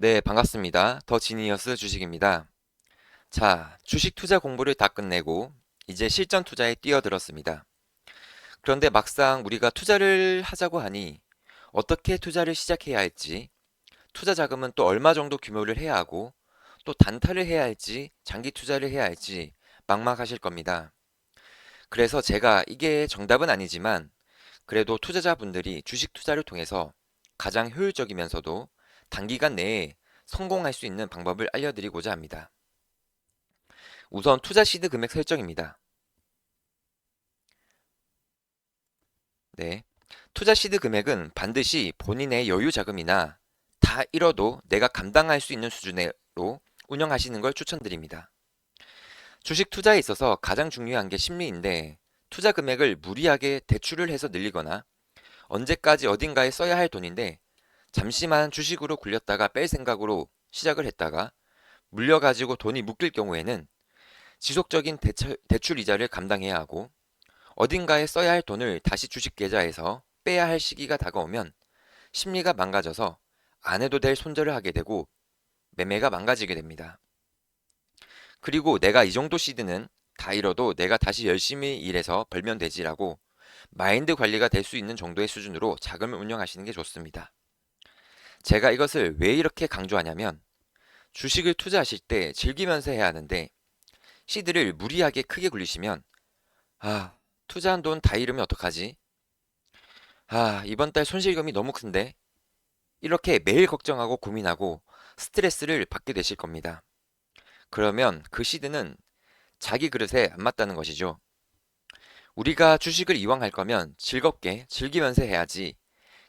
네, 반갑습니다. 더 지니어스 주식입니다. 자, 주식 투자 공부를 다 끝내고 이제 실전 투자에 뛰어들었습니다. 그런데 막상 우리가 투자를 하자고 하니 어떻게 투자를 시작해야 할지, 투자 자금은 또 얼마 정도 규모를 해야 하고, 또 단타를 해야 할지, 장기 투자를 해야 할지 막막하실 겁니다. 그래서 제가 이게 정답은 아니지만 그래도 투자자분들이 주식 투자를 통해서 가장 효율적이면서도 단기간 내에 성공할 수 있는 방법을 알려드리고자 합니다. 우선 투자 시드 금액 설정입니다. 네. 투자 시드 금액은 반드시 본인의 여유 자금이나 다 잃어도 내가 감당할 수 있는 수준으로 운영하시는 걸 추천드립니다. 주식 투자에 있어서 가장 중요한 게 심리인데 투자 금액을 무리하게 대출을 해서 늘리거나 언제까지 어딘가에 써야 할 돈인데 잠시만 주식으로 굴렸다가 뺄 생각으로 시작을 했다가 물려가지고 돈이 묶일 경우에는 지속적인 대출 이자를 감당해야 하고 어딘가에 써야 할 돈을 다시 주식 계좌에서 빼야 할 시기가 다가오면 심리가 망가져서 안 해도 될 손절을 하게 되고 매매가 망가지게 됩니다. 그리고 내가 이 정도 시드는 다 잃어도 내가 다시 열심히 일해서 벌면 되지라고 마인드 관리가 될 수 있는 정도의 수준으로 자금을 운영하시는 게 좋습니다. 제가 이것을 왜 이렇게 강조하냐면 주식을 투자하실 때 즐기면서 해야 하는데 시드를 무리하게 크게 굴리시면 아, 투자한 돈 다 잃으면 어떡하지? 아, 이번 달 손실금이 너무 큰데? 이렇게 매일 걱정하고 고민하고 스트레스를 받게 되실 겁니다. 그러면 그 시드는 자기 그릇에 안 맞다는 것이죠. 우리가 주식을 이왕 할 거면 즐겁게 즐기면서 해야지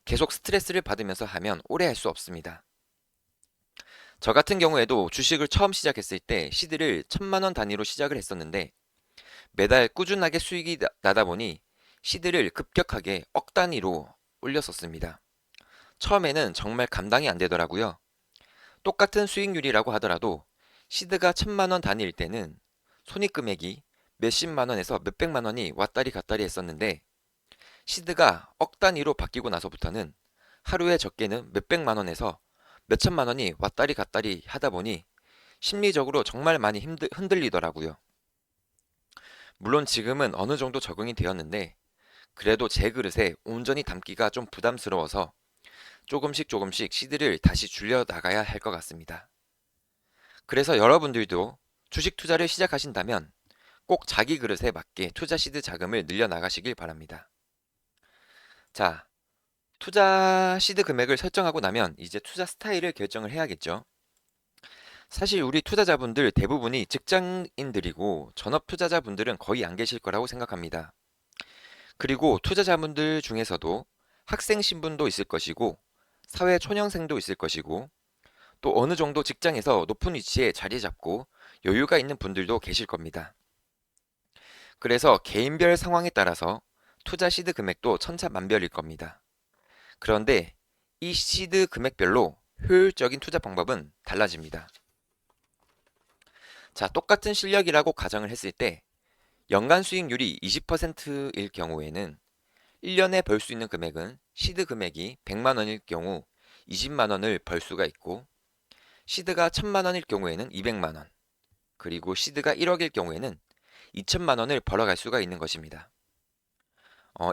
계속 스트레스를 받으면서 하면 오래 할 수 없습니다. 저 같은 경우에도 주식을 처음 시작했을 때 시드를 1,000만 원 단위로 시작을 했었는데 매달 꾸준하게 수익이 나다 보니 시드를 급격하게 억 단위로 올렸었습니다. 처음에는 정말 감당이 안 되더라고요. 똑같은 수익률이라고 하더라도 시드가 1,000만 원 단위일 때는 손익금액이 몇십만 원에서 몇백만 원이 왔다리 갔다리 했었는데 시드가 억 단위로 바뀌고 나서부터는 하루에 적게는 몇백만 원에서 몇천만 원이 왔다리 갔다리 하다 보니 심리적으로 정말 많이 흔들리더라고요. 물론 지금은 어느 정도 적응이 되었는데 그래도 제 그릇에 온전히 담기가 좀 부담스러워서 조금씩 조금씩 시드를 다시 줄여 나가야 할 것 같습니다. 그래서 여러분들도 주식 투자를 시작하신다면 꼭 자기 그릇에 맞게 투자 시드 자금을 늘려 나가시길 바랍니다. 자, 투자 시드 금액을 설정하고 나면 이제 투자 스타일을 결정을 해야겠죠. 사실 우리 투자자분들 대부분이 직장인들이고 전업 투자자분들은 거의 안 계실 거라고 생각합니다. 그리고 투자자분들 중에서도 학생 신분도 있을 것이고 사회 초년생도 있을 것이고 또 어느 정도 직장에서 높은 위치에 자리 잡고 여유가 있는 분들도 계실 겁니다. 그래서 개인별 상황에 따라서 투자 시드 금액도 천차만별일 겁니다. 그런데 이 시드 금액별로 효율적인 투자 방법은 달라집니다. 자, 똑같은 실력이라고 가정을 했을 때 연간 수익률이 20%일 경우에는 1년에 벌 수 있는 금액은 시드 금액이 100만 원일 경우 20만 원을 벌 수가 있고 시드가 1000만 원일 경우에는 200만 원, 그리고 시드가 1억일 경우에는 2천만 원을 벌어갈 수가 있는 것입니다.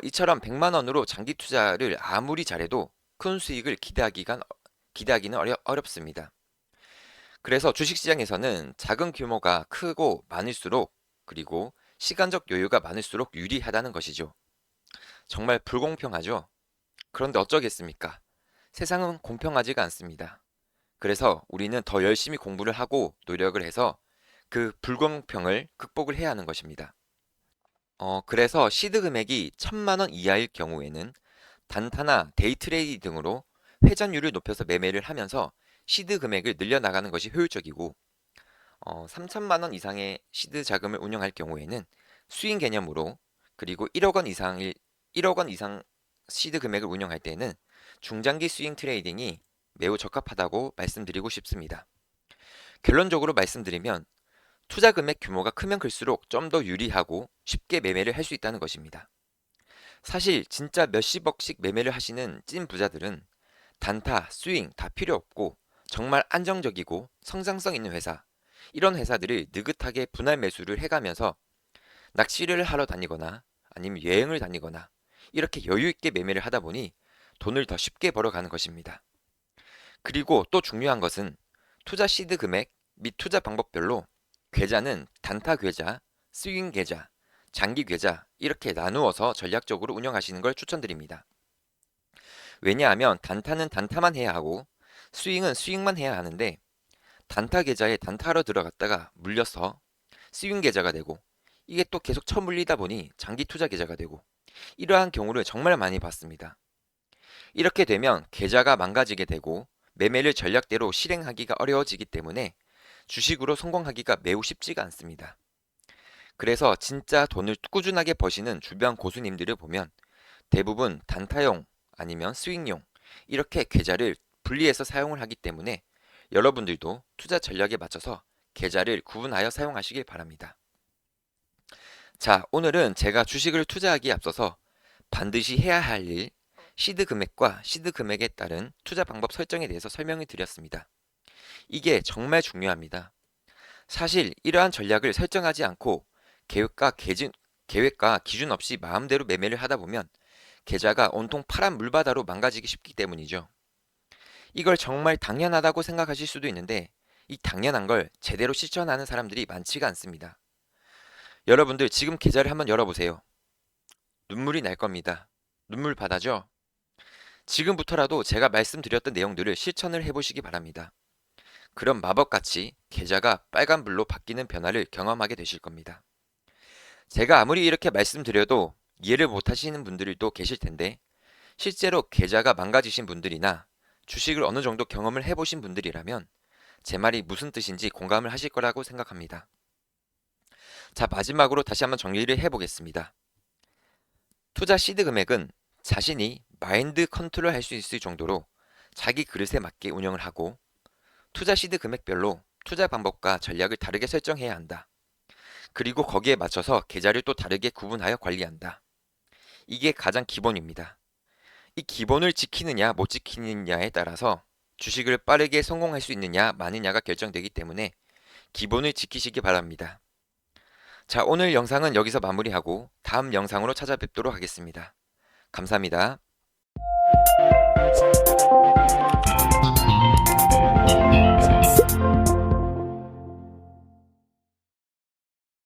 이처럼 100만 원으로 장기 투자를 아무리 잘해도 큰 수익을 기대하기는 어렵습니다. 그래서 주식시장에서는 작은 규모가 크고 많을수록 그리고 시간적 여유가 많을수록 유리하다는 것이죠. 정말 불공평하죠? 그런데 어쩌겠습니까? 세상은 공평하지가 않습니다. 그래서 우리는 더 열심히 공부를 하고 노력을 해서 그 불공평을 극복을 해야 하는 것입니다. 그래서 시드 금액이 1,000만 원 이하일 경우에는 단타나 데이 트레이딩 등으로 회전율을 높여서 매매를 하면서 시드 금액을 늘려나가는 것이 효율적이고 3천만 원 이상의 시드 자금을 운영할 경우에는 수익 개념으로 그리고 1억 원 이상 시드 금액을 운영할 때는 중장기 스윙 트레이딩이 매우 적합하다고 말씀드리고 싶습니다. 결론적으로 말씀드리면 투자 금액 규모가 크면 클수록 좀 더 유리하고 쉽게 매매를 할 수 있다는 것입니다. 사실 진짜 몇십억씩 매매를 하시는 찐 부자들은 단타, 스윙 다 필요 없고 정말 안정적이고 성장성 있는 회사, 이런 회사들을 느긋하게 분할 매수를 해가면서 낚시를 하러 다니거나 아니면 여행을 다니거나 이렇게 여유 있게 매매를 하다 보니 돈을 더 쉽게 벌어가는 것입니다. 그리고 또 중요한 것은 투자 시드 금액 및 투자 방법별로 계좌는 단타 계좌, 스윙 계좌, 장기 계좌 이렇게 나누어서 전략적으로 운영하시는 걸 추천드립니다. 왜냐하면 단타는 단타만 해야 하고 스윙은 스윙만 해야 하는데 단타 계좌에 단타로 들어갔다가 물려서 스윙 계좌가 되고 이게 또 계속 쳐물리다 보니 장기 투자 계좌가 되고 이러한 경우를 정말 많이 봤습니다. 이렇게 되면 계좌가 망가지게 되고 매매를 전략대로 실행하기가 어려워지기 때문에 주식으로 성공하기가 매우 쉽지가 않습니다. 그래서 진짜 돈을 꾸준하게 버시는 주변 고수님들을 보면 대부분 단타용 아니면 스윙용 이렇게 계좌를 분리해서 사용을 하기 때문에 여러분들도 투자 전략에 맞춰서 계좌를 구분하여 사용하시길 바랍니다. 자, 오늘은 제가 주식을 투자하기에 앞서서 반드시 해야 할 일, 시드 금액과 시드 금액에 따른 투자 방법 설정에 대해서 설명을 드렸습니다. 이게 정말 중요합니다. 사실 이러한 전략을 설정하지 않고 계획과 기준 없이 마음대로 매매를 하다 보면 계좌가 온통 파란 물바다로 망가지기 쉽기 때문이죠. 이걸 정말 당연하다고 생각하실 수도 있는데 이 당연한 걸 제대로 실천하는 사람들이 많지가 않습니다. 여러분들 지금 계좌를 한번 열어보세요. 눈물이 날 겁니다. 눈물 바다죠? 지금부터라도 제가 말씀드렸던 내용들을 실천을 해보시기 바랍니다. 그럼 마법같이 계좌가 빨간불로 바뀌는 변화를 경험하게 되실 겁니다. 제가 아무리 이렇게 말씀드려도 이해를 못하시는 분들도 계실 텐데 실제로 계좌가 망가지신 분들이나 주식을 어느 정도 경험을 해보신 분들이라면 제 말이 무슨 뜻인지 공감을 하실 거라고 생각합니다. 자, 마지막으로 다시 한번 정리를 해보겠습니다. 투자 시드 금액은 자신이 마인드 컨트롤 할 수 있을 정도로 자기 그릇에 맞게 운영을 하고 투자 시드 금액별로 투자 방법과 전략을 다르게 설정해야 한다. 그리고 거기에 맞춰서 계좌를 또 다르게 구분하여 관리한다. 이게 가장 기본입니다. 이 기본을 지키느냐 못 지키느냐에 따라서 주식을 빠르게 성공할 수 있느냐 마느냐가 결정되기 때문에 기본을 지키시기 바랍니다. 자, 오늘 영상은 여기서 마무리하고 다음 영상으로 찾아뵙도록 하겠습니다. 감사합니다.